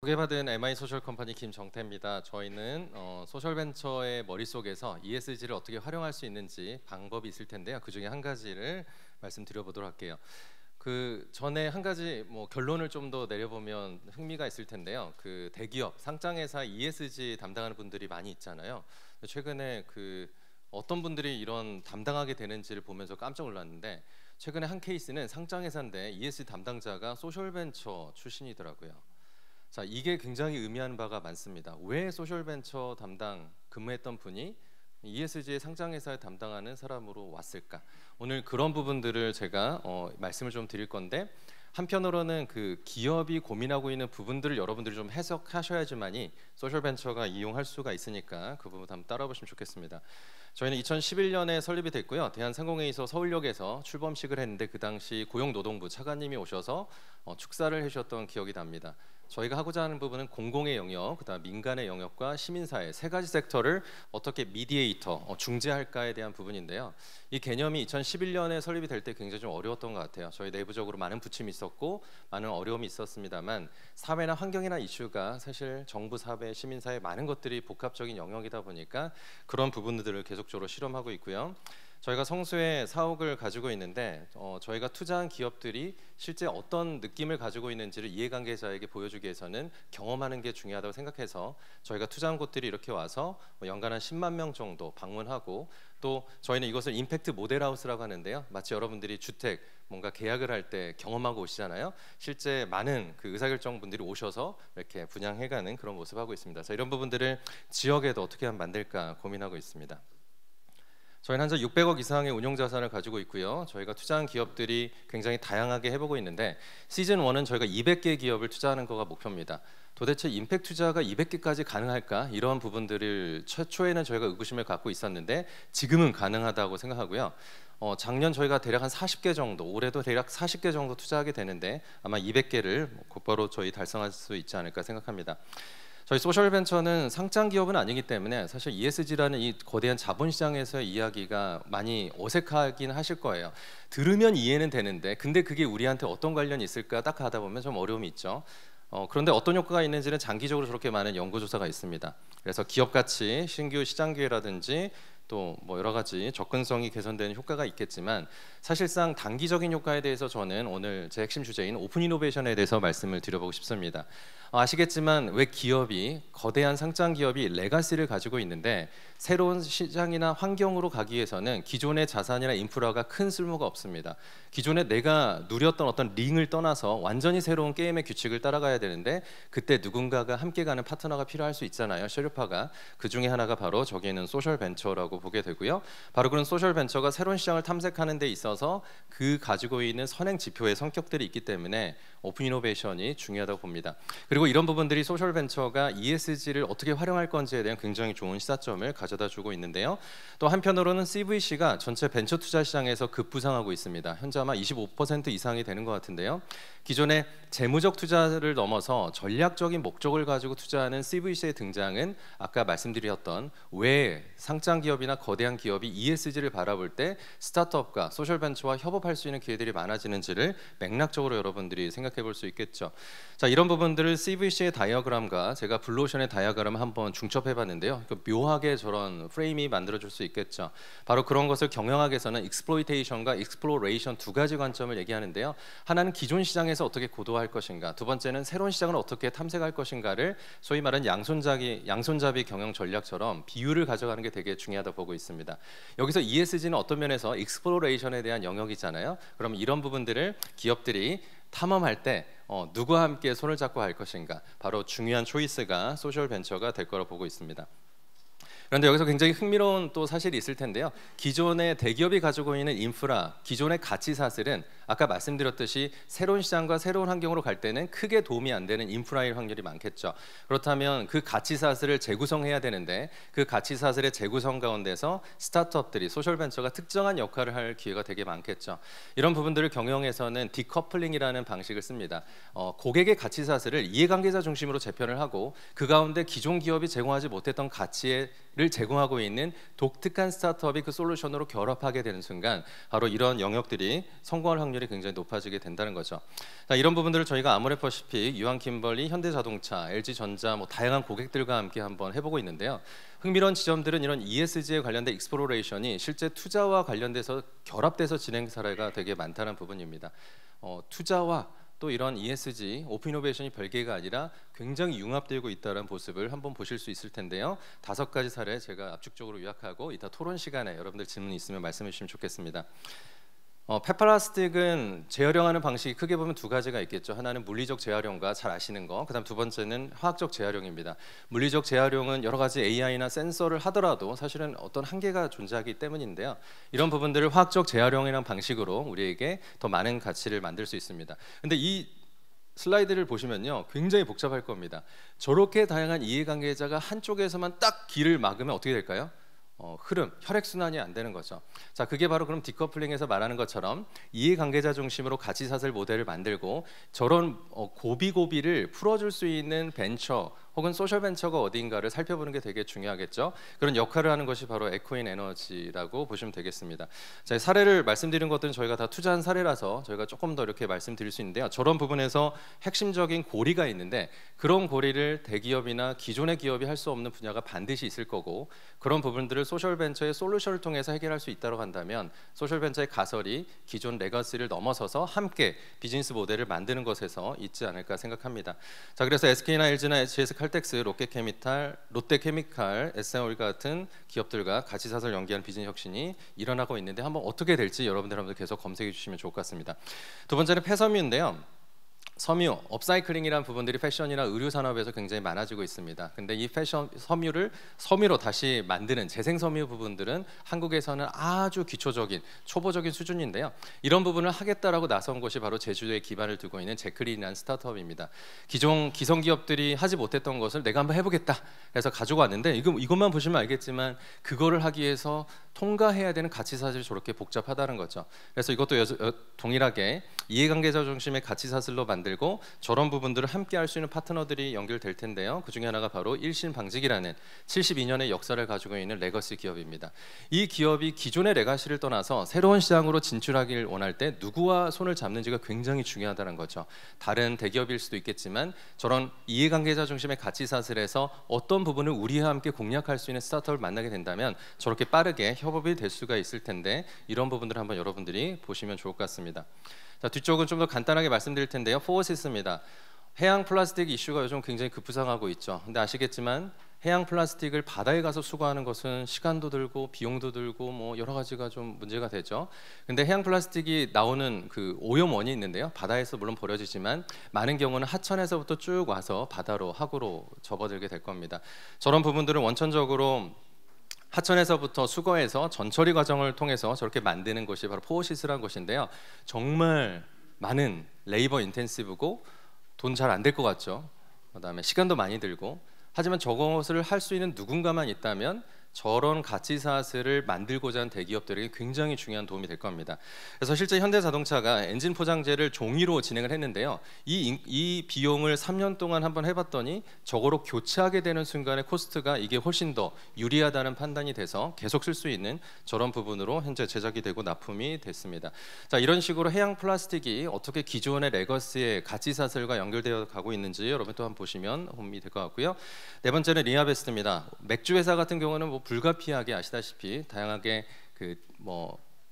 소개받은 MI 소셜 컴퍼니 김정태입니다. 저희는 소셜벤처의 머릿속에서 ESG를 어떻게 활용할 수 있는지 방법이 있을 텐데요. 그 중에 한 가지를 말씀드려보도록 할게요. 그 전에 한 가지 결론을 좀 더 내려보면 흥미가 있을 텐데요. 그 대기업 상장회사 ESG 담당하는 분들이 많이 있잖아요. 최근에 그 어떤 분들이 이런 담당하게 되는지를 보면서 깜짝 놀랐는데, 최근에 한 케이스는 상장회사인데 ESG 담당자가 소셜벤처 출신이더라고요. 자, 이게 굉장히 의미하는 바가 많습니다. 왜 소셜벤처 담당 근무했던 분이 ESG의 상장회사에 담당하는 사람으로 왔을까? 오늘 그런 부분들을 제가 말씀을 좀 드릴 건데, 한편으로는 그 기업이 고민하고 있는 부분들을 여러분들이 좀 해석하셔야지만이 소셜벤처가 이용할 수가 있으니까 그 부분 한번 따라보시면 좋겠습니다. 저희는 2011년에 설립이 됐고요. 대한상공회의소 서울역에서 출범식을 했는데, 그 당시 고용노동부 차관님이 오셔서 축사를 해주셨던 기억이 납니다. 저희가 하고자 하는 부분은 공공의 영역, 그다음 민간의 영역과 시민사회 세 가지 섹터를 어떻게 미디에이터, 중재할까에 대한 부분인데요. 이 개념이 2011년에 설립이 될 때 굉장히 좀 어려웠던 것 같아요. 저희 내부적으로 많은 부침이 있었고 많은 어려움이 있었습니다만, 사회나 환경이나 이슈가 사실 정부, 사회, 시민사회 많은 것들이 복합적인 영역이다 보니까 그런 부분들을 계속적으로 실험하고 있고요. 저희가 성수에 사옥을 가지고 있는데 저희가 투자한 기업들이 실제 어떤 느낌을 가지고 있는지를 이해관계자에게 보여주기 위해서는 경험하는 게 중요하다고 생각해서 저희가 투자한 곳들이 이렇게 와서 연간 한 10만 명 정도 방문하고, 또 저희는 이것을 임팩트 모델하우스라고 하는데요. 마치 여러분들이 주택 뭔가 계약을 할 때 경험하고 오시잖아요. 실제 많은 그 의사결정 분들이 오셔서 이렇게 분양해가는 그런 모습을 하고 있습니다. 그래서 이런 부분들을 지역에도 어떻게 하면 만들까 고민하고 있습니다. 저희는 현재 600억 이상의 운용 자산을 가지고 있고요. 저희가 투자한 기업들이 굉장히 다양하게 해보고 있는데, 시즌 1은 저희가 200개 기업을 투자하는 거가 목표입니다. 도대체 임팩트 투자가 200개까지 가능할까? 이런 부분들을 최초에는 저희가 의구심을 갖고 있었는데 지금은 가능하다고 생각하고요. 작년 저희가 대략 한 40개 정도, 올해도 대략 40개 정도 투자하게 되는데 아마 200개를 곧바로 저희 달성할 수 있지 않을까 생각합니다. 저희 소셜벤처는 상장 기업은 아니기 때문에 사실 ESG라는 이 거대한 자본시장에서의 이야기가 많이 어색하긴 하실 거예요. 들으면 이해는 되는데 근데 그게 우리한테 어떤 관련이 있을까 딱 하다 보면 좀 어려움이 있죠. 그런데 어떤 효과가 있는지는 장기적으로 저렇게 많은 연구조사가 있습니다. 그래서 기업 가치, 신규 시장 기회라든지 또 여러 가지 접근성이 개선되는 효과가 있겠지만, 사실상 단기적인 효과에 대해서 저는 오늘 제 핵심 주제인 오픈 이노베이션에 대해서 말씀을 드려보고 싶습니다. 아시겠지만 왜 기업이, 거대한 상장 기업이 레가시를 가지고 있는데 새로운 시장이나 환경으로 가기 위해서는 기존의 자산이나 인프라가 큰 쓸모가 없습니다. 기존에 내가 누렸던 어떤 링을 떠나서 완전히 새로운 게임의 규칙을 따라가야 되는데, 그때 누군가가 함께 가는 파트너가 필요할 수 있잖아요. 셰르파가. 그 중에 하나가 바로 저기에는 소셜벤처라고 보게 되고요. 바로 그런 소셜벤처가 새로운 시장을 탐색하는 데 있어서 그 가지고 있는 선행 지표의 성격들이 있기 때문에 오픈 이노베이션이 중요하다고 봅니다. 그리고 이런 부분들이 소셜벤처가 ESG를 어떻게 활용할 건지에 대한 굉장히 좋은 시사점을 가져다 주고 있는데요. 또 한편으로는 CVC가 전체 벤처 투자 시장에서 급부상하고 있습니다. 현재 아마 25% 이상이 되는 것 같은데요. 기존의 재무적 투자를 넘어서 전략적인 목적을 가지고 투자하는 CVC의 등장은 아까 말씀드렸던 왜 상장 기업이나 거대한 기업이 ESG를 바라볼 때 스타트업과 소셜벤처와 협업할 수 있는 기회들이 많아지는지를 맥락적으로 여러분들이 생각해 볼 수 있겠죠. 자, 이런 부분들을 CVC의 다이어그램과 제가 블루오션의 다이어그램을 한번 중첩해 봤는데요. 묘하게 저런 프레임이 만들어질 수 있겠죠. 바로 그런 것을 경영학에서는 익스플로이테이션과 익스플로레이션 두 가지 관점을 얘기하는데요. 하나는 기존 시장에서 어떻게 고도화할 것인가, 두 번째는 새로운 시장을 어떻게 탐색할 것인가를 소위 말하는 양손잡이 경영 전략처럼 비율을 가져가는 게 되게 중요하다고 보고 있습니다. 여기서 ESG는 어떤 면에서 익스플로레이션에 대한 영역이잖아요. 그럼 이런 부분들을 기업들이 탐험할 때 누구와 함께 손을 잡고 할 것인가, 바로 중요한 초이스가 소셜벤처가 될 거라고 보고 있습니다. 그런데 여기서 굉장히 흥미로운 또 사실이 있을 텐데요. 기존의 대기업이 가지고 있는 인프라, 기존의 가치 사슬은 아까 말씀드렸듯이 새로운 시장과 새로운 환경으로 갈 때는 크게 도움이 안 되는 인프라일 확률이 많겠죠. 그렇다면 그 가치 사슬을 재구성해야 되는데, 그 가치 사슬의 재구성 가운데서 스타트업들이, 소셜벤처가 특정한 역할을 할 기회가 되게 많겠죠. 이런 부분들을 경영에서는 디커플링이라는 방식을 씁니다. 고객의 가치 사슬을 이해관계자 중심으로 재편을 하고 그 가운데 기존 기업이 제공하지 못했던 가치를 제공하고 있는 독특한 스타트업이 그 솔루션으로 결합하게 되는 순간 바로 이런 영역들이 성공할 확률이 확률이 굉장히 높아지게 된다는 거죠. 자, 이런 부분들을 저희가 아모레퍼시픽, 유한킴벌리, 현대자동차, LG전자 뭐 다양한 고객들과 함께 한번 해보고 있는데요. 흥미로운 지점들은 이런 ESG에 관련된 익스플로레이션이 실제 투자와 관련돼서 결합돼서 진행 사례가 되게 많다는 부분입니다. 투자와 또 이런 ESG, 오픈 이노베이션이 별개가 아니라 굉장히 융합되고 있다는 모습을 한번 보실 수 있을 텐데요. 5가지 사례 제가 압축적으로 요약하고 이따 토론 시간에 여러분들 질문 있으면 말씀해 주시면 좋겠습니다. 폐플라스틱은 재활용하는 방식이 크게 보면 2가지가 있겠죠. 하나는 물리적 재활용과 잘 아시는 거, 그다음 2번째는 화학적 재활용입니다. 물리적 재활용은 여러 가지 AI나 센서를 하더라도 사실은 어떤 한계가 존재하기 때문인데요. 이런 부분들을 화학적 재활용이라는 방식으로 우리에게 더 많은 가치를 만들 수 있습니다. 근데 이 슬라이드를 보시면요, 굉장히 복잡할 겁니다. 저렇게 다양한 이해관계자가 한쪽에서만 딱 길을 막으면 어떻게 될까요? 흐름, 혈액순환이 안 되는 거죠. 자, 그게 바로 그럼 디커플링에서 말하는 것처럼 이해관계자 중심으로 가치사슬 모델을 만들고 저런 고비고비를 풀어줄 수 있는 벤처 혹은 소셜 벤처가 어디인가를 살펴보는 게 되게 중요하겠죠. 그런 역할을 하는 것이 바로 에코인 에너지라고 보시면 되겠습니다. 자, 사례를 말씀드린 것들은 저희가 다 투자한 사례라서 저희가 조금 더 이렇게 말씀드릴 수 있는데요. 저런 부분에서 핵심적인 고리가 있는데 그런 고리를 대기업이나 기존의 기업이 할 수 없는 분야가 반드시 있을 거고, 그런 부분들을 소셜벤처의 솔루션을 통해서 해결할 수 있다고 한다면 소셜벤처의 가설이 기존 레거시를 넘어서서 함께 비즈니스 모델을 만드는 것에서 있지 않을까 생각합니다. 자, 그래서 SK나 LG나 HS 칼텍스, 롯데케미칼, SN오일 같은 기업들과 가치사슬 연계한 비즈니스 혁신이 일어나고 있는데 한번 어떻게 될지 여러분들 계속 검색해 주시면 좋을 것 같습니다. 2번째는 폐섬유인데요. 섬유, 업사이클링이라는 부분들이 패션이나 의류 산업에서 굉장히 많아지고 있습니다. 근데 이 패션 섬유를 섬유로 다시 만드는 재생 섬유 부분들은 한국에서는 아주 기초적인 초보적인 수준인데요. 이런 부분을 하겠다라고 나선 곳이 바로 제주도에 기반을 두고 있는 제크린이라는 스타트업입니다. 기존 기성 기업들이 하지 못했던 것을 내가 한번 해보겠다 해서 가지고 왔는데 이것만 보시면 알겠지만 그거를 하기 위해서 통과해야 되는 가치사슬이 저렇게 복잡하다는 거죠. 그래서 이것도 동일하게 이해관계자 중심의 가치사슬로 만들고 저런 부분들을 함께 할 수 있는 파트너들이 연결될 텐데요. 그 중에 하나가 바로 일신방직이라는 72년의 역사를 가지고 있는 레거시 기업입니다. 이 기업이 기존의 레거시를 떠나서 새로운 시장으로 진출하길 원할 때 누구와 손을 잡는지가 굉장히 중요하다는 거죠. 다른 대기업일 수도 있겠지만 저런 이해관계자 중심의 가치사슬에서 어떤 부분을 우리와 함께 공략할 수 있는 스타트업을 만나게 된다면 저렇게 빠르게 협업이 될 수가 있을 텐데 이런 부분들을 한번 여러분들이 보시면 좋을 것 같습니다. 자, 뒤쪽은 좀 더 간단하게 말씀드릴 텐데요. 포어시스입니다. 해양 플라스틱 이슈가 요즘 굉장히 급부상하고 있죠. 근데 아시겠지만 해양 플라스틱을 바다에 가서 수거하는 것은 시간도 들고 비용도 들고 뭐 여러 가지가 좀 문제가 되죠. 근데 해양 플라스틱이 나오는 그 오염원이 있는데요. 바다에서 물론 버려지지만 많은 경우는 하천에서부터 쭉 와서 바다로 하구로 접어들게 될 겁니다. 저런 부분들은 원천적으로 하천에서부터 수거해서 전처리 과정을 통해서 저렇게 만드는 것이 바로 포어시스라는 것인데요. 정말 많은 레이버 인텐시브고 돈 잘 안 될 것 같죠. 그다음에 시간도 많이 들고, 하지만 저것을 할 수 있는 누군가만 있다면 저런 가치사슬을 만들고자 하는 대기업들에게 굉장히 중요한 도움이 될 겁니다. 그래서 실제 현대자동차가 엔진 포장재를 종이로 진행을 했는데요. 이 비용을 3년 동안 한번 해봤더니 저거로 교체하게 되는 순간에 코스트가 이게 훨씬 더 유리하다는 판단이 돼서 계속 쓸 수 있는 저런 부분으로 현재 제작이 되고 납품이 됐습니다. 자, 이런 식으로 해양 플라스틱이 어떻게 기존의 레거시의 가치사슬과 연결되어 가고 있는지 여러분 또 한번 보시면 도움이 될 것 같고요. 네 번째는 리아베스트입니다. 맥주 회사 같은 경우는 뭐 불가피하게 아시다시피 다양하게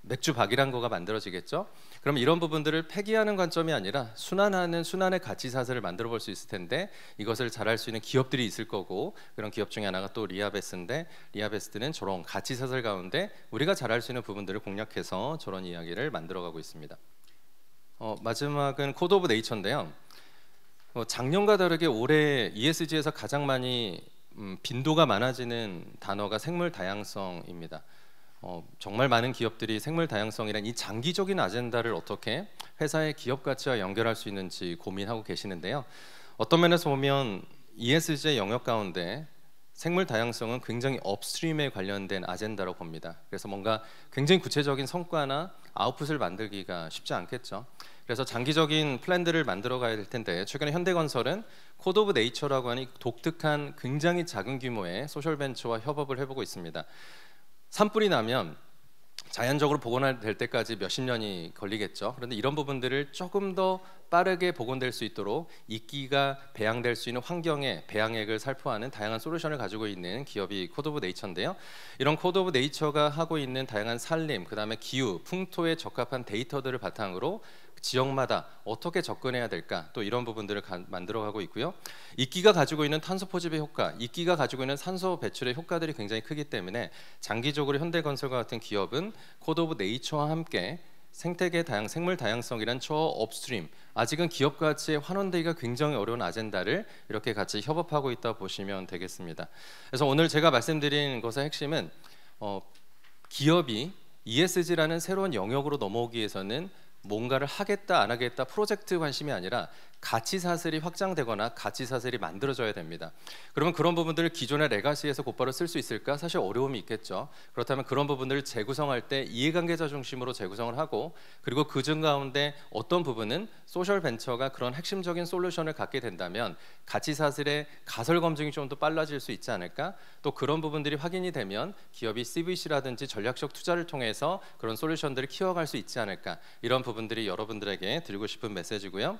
맥주 박이란 거가 만들어지겠죠. 그럼 이런 부분들을 폐기하는 관점이 아니라 순환하는 순환의 가치사슬을 만들어 볼 수 있을 텐데 이것을 잘할 수 있는 기업들이 있을 거고, 그런 기업 중에 하나가 또 리아베스트인데 리아베스트는 저런 가치사슬 가운데 우리가 잘할 수 있는 부분들을 공략해서 저런 이야기를 만들어가고 있습니다. 마지막은 코드 오브 네이처인데요. 작년과 다르게 올해 ESG에서 가장 많이 빈도가 많아지는 단어가 생물 다양성입니다. 정말 많은 기업들이 생물 다양성이란 이 장기적인 아젠다를 어떻게 회사의 기업 가치와 연결할 수 있는지 고민하고 계시는데요. 어떤 면에서 보면 ESG의 영역 가운데 생물 다양성은 굉장히 업스트림에 관련된 아젠다로 봅니다. 그래서 뭔가 굉장히 구체적인 성과나 아웃풋을 만들기가 쉽지 않겠죠. 그래서 장기적인 플랜들을 만들어 가야 될 텐데 최근에 현대건설은 코드 오브 네이처라고 하는 독특한 굉장히 작은 규모의 소셜 벤처와 협업을 해보고 있습니다. 산불이 나면 자연적으로 복원될 때까지 몇십 년이 걸리겠죠. 그런데 이런 부분들을 조금 더 빠르게 복원될 수 있도록 이끼가 배양될 수 있는 환경의 배양액을 살포하는 다양한 솔루션을 가지고 있는 기업이 코드 오브 네이처인데요. 이런 코드 오브 네이처가 하고 있는 다양한 산림, 그다음에 기후, 풍토에 적합한 데이터들을 바탕으로 지역마다 어떻게 접근해야 될까, 또 이런 부분들을 만들어가고 있고요. 이끼가 가지고 있는 탄소 포집의 효과, 이끼가 가지고 있는 산소 배출의 효과들이 굉장히 크기 때문에 장기적으로 현대건설과 같은 기업은 코드 오브 네이처와 함께 생태계 생물 다양성이란 업스트림, 아직은 기업과 같이 환원되기가 굉장히 어려운 아젠다를 이렇게 같이 협업하고 있다 보시면 되겠습니다. 그래서 오늘 제가 말씀드린 것의 핵심은 기업이 ESG라는 새로운 영역으로 넘어오기 위해서는 뭔가를 하겠다 안 하겠다 프로젝트 관심이 아니라 가치 사슬이 확장되거나 가치 사슬이 만들어져야 됩니다. 그러면 그런 부분들을 기존의 레가시에서 곧바로 쓸 수 있을까? 사실 어려움이 있겠죠. 그렇다면 그런 부분들을 재구성할 때 이해관계자 중심으로 재구성을 하고, 그리고 그중 가운데 어떤 부분은 소셜 벤처가 그런 핵심적인 솔루션을 갖게 된다면 가치 사슬의 가설 검증이 좀 더 빨라질 수 있지 않을까? 또 그런 부분들이 확인이 되면 기업이 CVC라든지 전략적 투자를 통해서 그런 솔루션들을 키워갈 수 있지 않을까? 이런 부분들이 여러분들에게 드리고 싶은 메시지고요.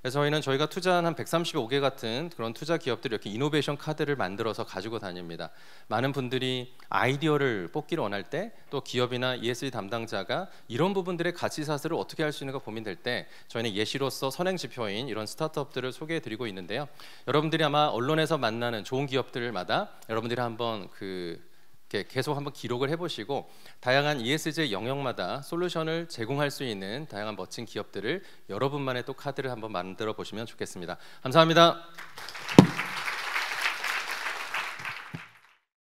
그래서 저희가 투자한 한 135개 같은 그런 투자 기업들이 이렇게 이노베이션 카드를 만들어서 가지고 다닙니다. 많은 분들이 아이디어를 뽑기를 원할 때, 또 기업이나 ESG 담당자가 이런 부분들의 가치 사슬을 어떻게 할 수 있는가 고민될 때 저희는 예시로서 선행 지표인 이런 스타트업들을 소개해드리고 있는데요. 여러분들이 아마 언론에서 만나는 좋은 기업들마다 여러분들이 한번 계속 한번 기록을 해보시고 다양한 ESG 영역마다 솔루션을 제공할 수 있는 다양한 멋진 기업들을 여러분만의 또 카드를 한번 만들어 보시면 좋겠습니다. 감사합니다.